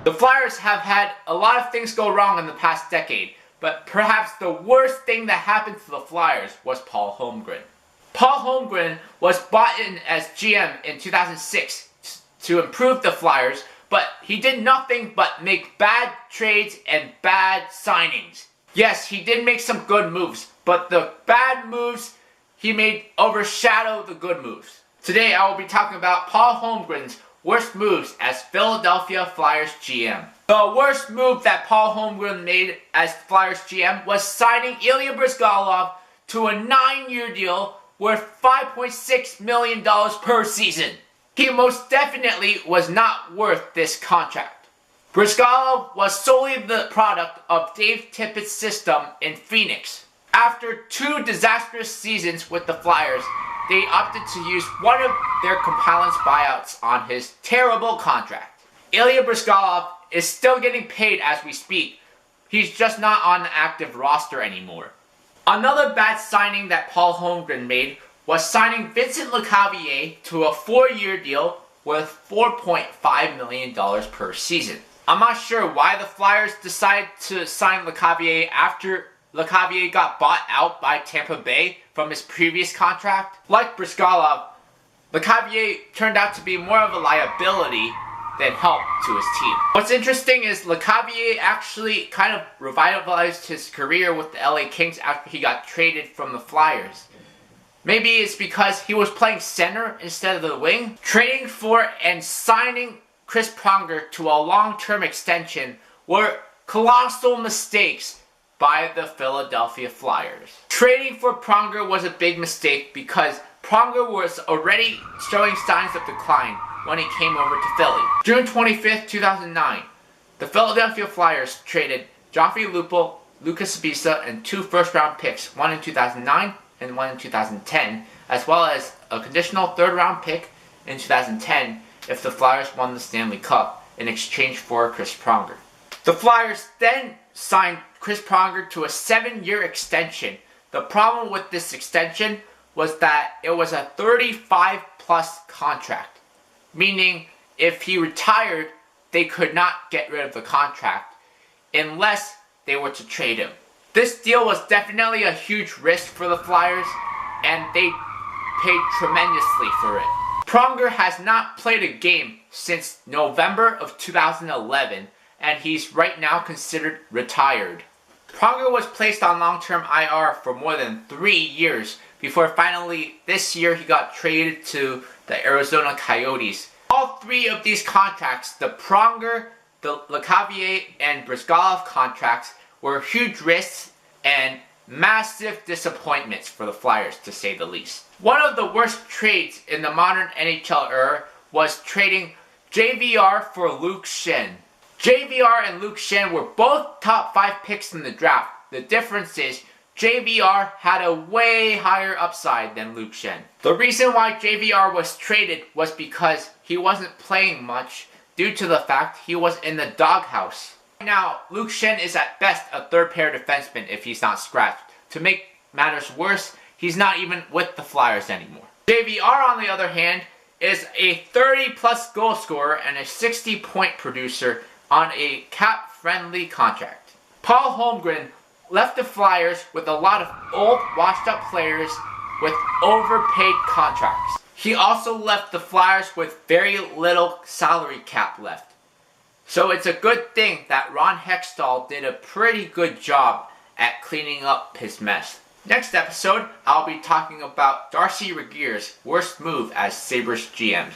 The Flyers have had a lot of things go wrong in the past decade, but perhaps the worst thing that happened to the Flyers was Paul Holmgren. Paul Holmgren was brought in as GM in 2006 to improve the Flyers, but he did nothing but make bad trades and bad signings. Yes, he did make some good moves, but the bad moves he made overshadow the good moves. Today I will be talking about Paul Holmgren's worst moves as Philadelphia Flyers GM. The worst move that Paul Holmgren made as Flyers GM was signing Ilya Bryzgalov to a 9-year deal worth $5.6 million per season. He most definitely was not worth this contract. Bryzgalov was solely the product of Dave Tippett's system in Phoenix. After 2 disastrous seasons with the Flyers, they opted to use one of their compellence buyouts on his terrible contract. Ilya Bryzgalov is still getting paid as we speak. He's just not on the active roster anymore. Another bad signing that Paul Holmgren made was signing Vincent Lecavalier to a 4-year deal worth $4.5 million per season. I'm not sure why the Flyers decided to sign Lecavalier after Lecavalier got bought out by Tampa Bay from his previous contract. Like Bryzgalov, Lecavalier turned out to be more of a liability than help to his team. What's interesting is Lecavalier actually kind of revitalized his career with the LA Kings after he got traded from the Flyers. Maybe it's because he was playing center instead of the wing. Trading for and signing Chris Pronger to a long-term extension were colossal mistakes by the Philadelphia Flyers. Trading for Pronger was a big mistake because Pronger was already showing signs of decline when he came over to Philly. June 25th, 2009, the Philadelphia Flyers traded Joffrey Lupul, Lucas Sabisa, and 2 first-round picks, one in 2009 and one in 2010, as well as a conditional 3rd-round pick in 2010 if the Flyers won the Stanley Cup in exchange for Chris Pronger. The Flyers then signed Chris Pronger to a 7-year extension. The problem with this extension was that it was a 35-plus contract, meaning if he retired, they could not get rid of the contract unless they were to trade him. This deal was definitely a huge risk for the Flyers, and they paid tremendously for it. Pronger has not played a game since November of 2011, and he's right now considered retired. Pronger was placed on long-term IR for more than 3 years before finally this year he got traded to the Arizona Coyotes. All 3 of these contracts, the Pronger, the Lecavalier, and Bryzgalov contracts, were huge risks and massive disappointments for the Flyers, to say the least. One of the worst trades in the modern NHL era was trading JVR for Luke Schenn. JVR and Luke Schenn were both top 5 picks in the draft. The difference is JVR had a way higher upside than Luke Schenn. The reason why JVR was traded was because he wasn't playing much due to the fact he was in the doghouse. Now, Luke Schenn is at best a 3rd-pair defenseman if he's not scratched. To make matters worse, he's not even with the Flyers anymore. JVR, on the other hand, is a 30-plus goal scorer and a 60-point producer on a cap-friendly contract. Paul Holmgren left the Flyers with a lot of old, washed-up players with overpaid contracts. He also left the Flyers with very little salary cap left. So it's a good thing that Ron Hextall did a pretty good job at cleaning up his mess. Next episode, I'll be talking about Darcy Regeer's worst move as Sabres GM.